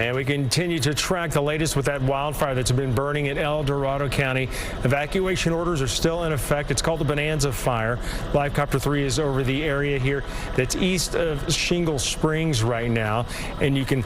And we continue to track the latest with that wildfire that's been burning in El Dorado County. Evacuation orders are still in effect. It's called the Bonanza Fire. Live Copter 3 is over the area here that's east of Shingle Springs right now. And you can,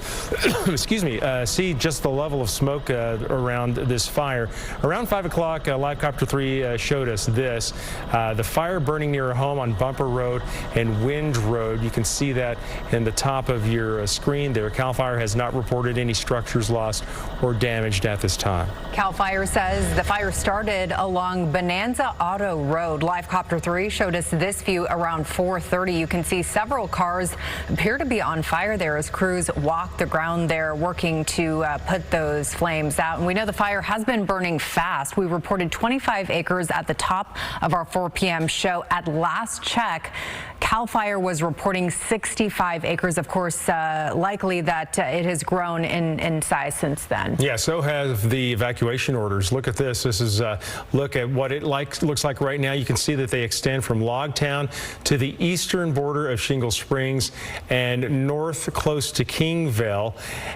excuse me, see just the level of smoke around this fire. Around 5 o'clock, Live Copter 3 showed us this. The fire burning near a home on Bumper Road and Wind Road. You can see that in the top of your screen there. CAL FIRE has not reported any structures lost or damaged at this time. CAL FIRE says the fire started along Bonanza Auto Road. Live Copter 3 showed us this view around 4:30. You can see several cars appear to be on fire there as crews walk the ground there working to put those flames out. And we know the fire has been burning fast. We reported 25 acres at the top of our 4 p.m. show. At last check, CAL FIRE was reporting 65 acres. Of course, likely that it has grown in size since then. Yeah, so have the evacuation orders. Look at this. This is a look at what it looks like right now. You can see that they extend from Logtown to the eastern border of Shingle Springs and north close to Kingville.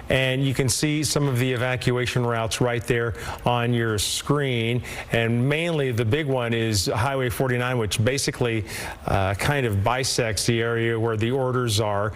And you can see some of the evacuation routes right there on your screen. And mainly the big one is Highway 49, which basically kind of bisects the area where the orders are.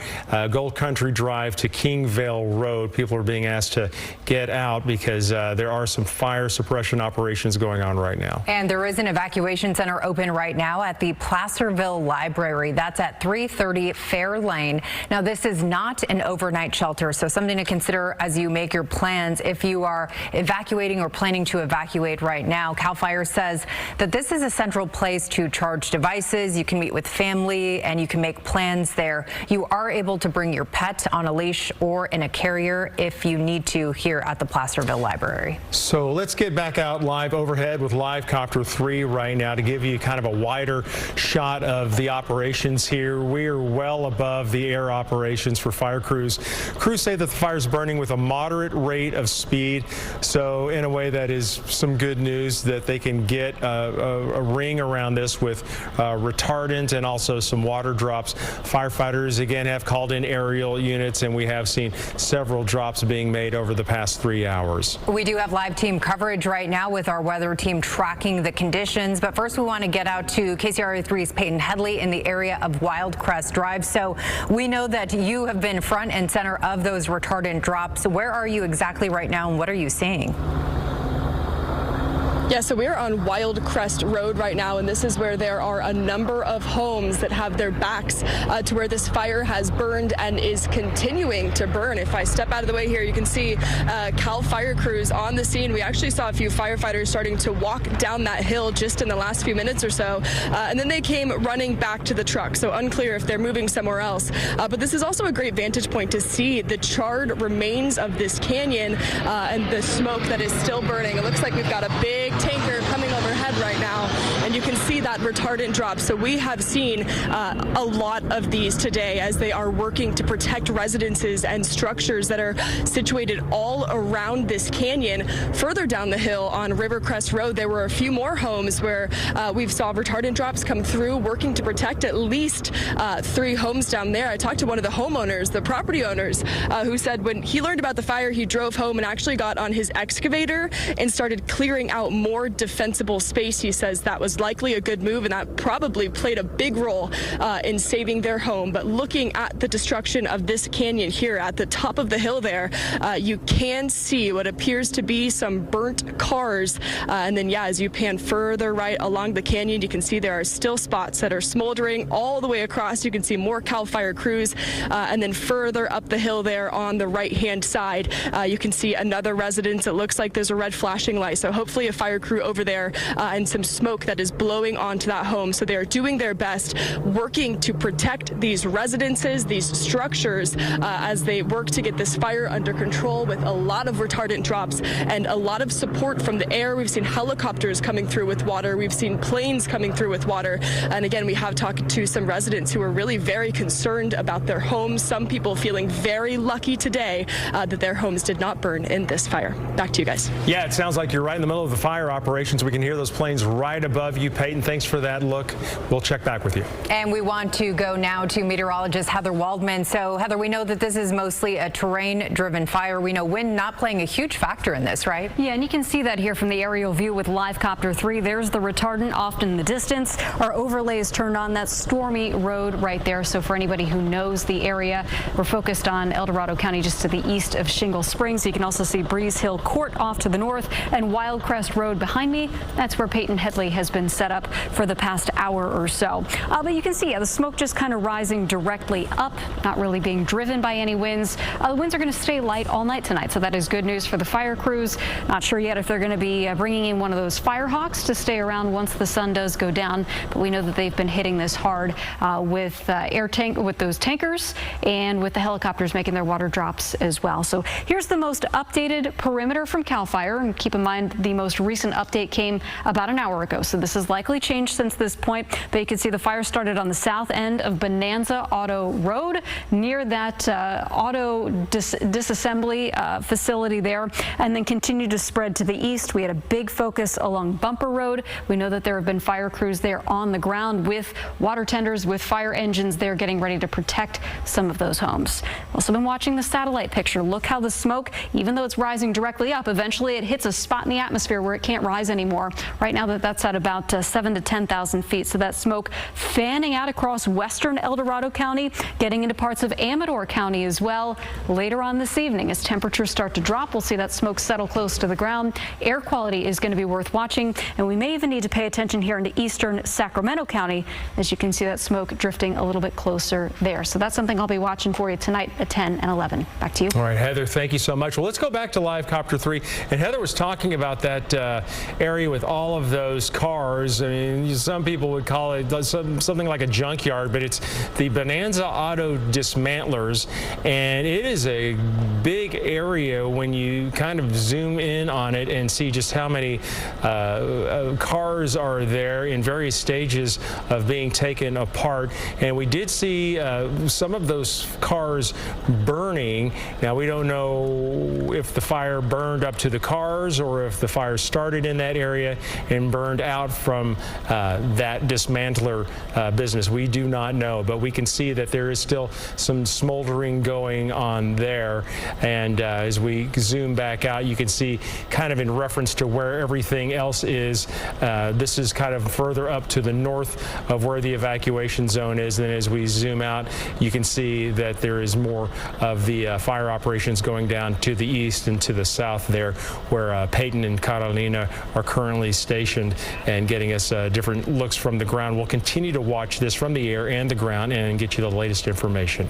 Gold Country Drive to Kingville Road. People are being asked to get out because there are some fire suppression operations going on right now. And there is an evacuation center open right now at the Placerville Library. That's at 330 Fair Lane. Now, this is not an overnight shelter, so something to consider as you make your plans if you are evacuating or planning to evacuate right now. CAL FIRE says that this is a central place to charge devices. You can meet with family and you can make plans there. You are able to bring your pet on a leash or in a carrier if you need to here at the Placerville Library. So let's get back out live overhead with Live Copter 3 right now to give you kind of a wider shot of the operations here. We are well above the air operations for fire crews. Crews say that the fire is burning with a moderate rate of speed. So in a way, that is some good news that they can get a ring around this with retardant and also some water drops. Firefighters again have called in aerial units, and we have seen several drops being made over the past 3 hours. We do have live team coverage right now with our weather team tracking the conditions. But first, we want to get out to KCRA 3's Peyton Headley in the area of Wildcrest Drive. So we know that you have been front and center of those retardant drops. Where are you exactly right now, and what are you seeing? Yeah, so we're on Wildcrest Road right now, and this is where there are a number of homes that have their backs to where this fire has burned and is continuing to burn. If I step out of the way here, you can see CAL FIRE crews on the scene. We actually saw a few firefighters starting to walk down that hill just in the last few minutes or so, and then they came running back to the truck, so unclear if they're moving somewhere else. But this is also a great vantage point to see the charred remains of this canyon and the smoke that is still burning. It looks like we've got a big tanker coming overhead right now, and you can see that retardant drop. So we have seen a lot of these today as they are working to protect residences and structures that are situated all around this canyon. Further down the hill on Rivercrest Road, there were a few more homes where we've saw retardant drops come through, working to protect at least 3 homes down there. I talked to one of the homeowners, the property owners, who said when he learned about the fire, he drove home and actually got on his excavator and started clearing out more defensible space. He says that was likely a good move, and that probably played a big role in saving their home. But looking at the destruction of this canyon here at the top of the hill there, you can see what appears to be some burnt cars. And then, yeah, as you pan further right along the canyon, you can see there are still spots that are smoldering all the way across. You can see more CAL FIRE crews. And then further up the hill there on the right-hand side, you can see another residence. It looks like there's a red flashing light. So hopefully a fire crew over there and some smoke that is blowing onto that home. So they are doing their best, working to protect these residences, these structures, as they work to get this fire under control with a lot of retardant drops and a lot of support from the air. We've seen helicopters coming through with water. We've seen planes coming through with water. And again, we have talked to some residents who are really very concerned about their homes. Some people feeling very lucky today that their homes did not burn in this fire. Back to you guys. Yeah, it sounds like you're right in the middle of the fire operations. We can hear those planes right above you. Peyton, thanks for that look. We'll check back with you. And we want to go now to meteorologist Heather Waldman. So, Heather, we know that this is mostly a terrain-driven fire. We know wind not playing a huge factor in this, right? Yeah, and you can see that here from the aerial view with Live Copter 3. There's the retardant off in the distance. Our overlay is turned on. That stormy road right there. So for anybody who knows the area, we're focused on El Dorado County just to the east of Shingle Springs. You can also see Breeze Hill Court off to the north and Wildcrest Road behind me. That's where Peyton Headley has been set up for the past hour or so. But you can see, the smoke just kind of rising directly up, not really being driven by any winds. The winds are going to stay light all night tonight, so that is good news for the fire crews. Not sure yet if they're going to be bringing in one of those Firehawks to stay around once the sun does go down, but we know that they've been hitting this hard with those tankers and with the helicopters making their water drops as well. So here's the most updated perimeter from CAL FIRE, and keep in mind the most recent update came about an hour ago, so this has likely changed since this point. But you can see the fire started on the south end of Bonanza Auto Road near that auto disassembly facility there, and then continued to spread to the east. We had a big focus along Bumper Road. We know that there have been fire crews there on the ground with water tenders, with fire engines there getting ready to protect some of those homes. Also been watching the satellite picture. Look how the smoke, even though it's rising directly up, eventually it hits a spot in the atmosphere where it can't rise anymore. Right now that's at about 7,000 to 10,000 feet. So that smoke fanning out across western El Dorado County, getting into parts of Amador County as well. Later on this evening, as temperatures start to drop, we'll see that smoke settle close to the ground. Air quality is going to be worth watching, and we may even need to pay attention here into eastern Sacramento County, as you can see that smoke drifting a little bit closer there. So that's something I'll be watching for you tonight at 10 and 11. Back to you. All right, Heather, thank you so much. Well, let's go back to Live Copter 3. And Heather was talking about that area with all of those cars. I mean, some people would call it something like a junkyard, but it's the Bonanza Auto Dismantlers. And it is a big area when you kind of zoom in on it and see just how many cars are there in various stages of being taken apart. And we did see some of those cars burning. Now, we don't know if the fire burned up to the cars or if the fire started in that area and burned out from that dismantler business. We do not know, but we can see that there is still some smoldering going on there. And as we zoom back out, you can see kind of in reference to where everything else is. This is kind of further up to the north of where the evacuation zone is. And as we zoom out, you can see that there is more of the fire operations going down to the east and to the south there, where Peyton and Carolina are currently stationed and getting us different looks from the ground. We'll continue to watch this from the air and the ground and get you the latest information.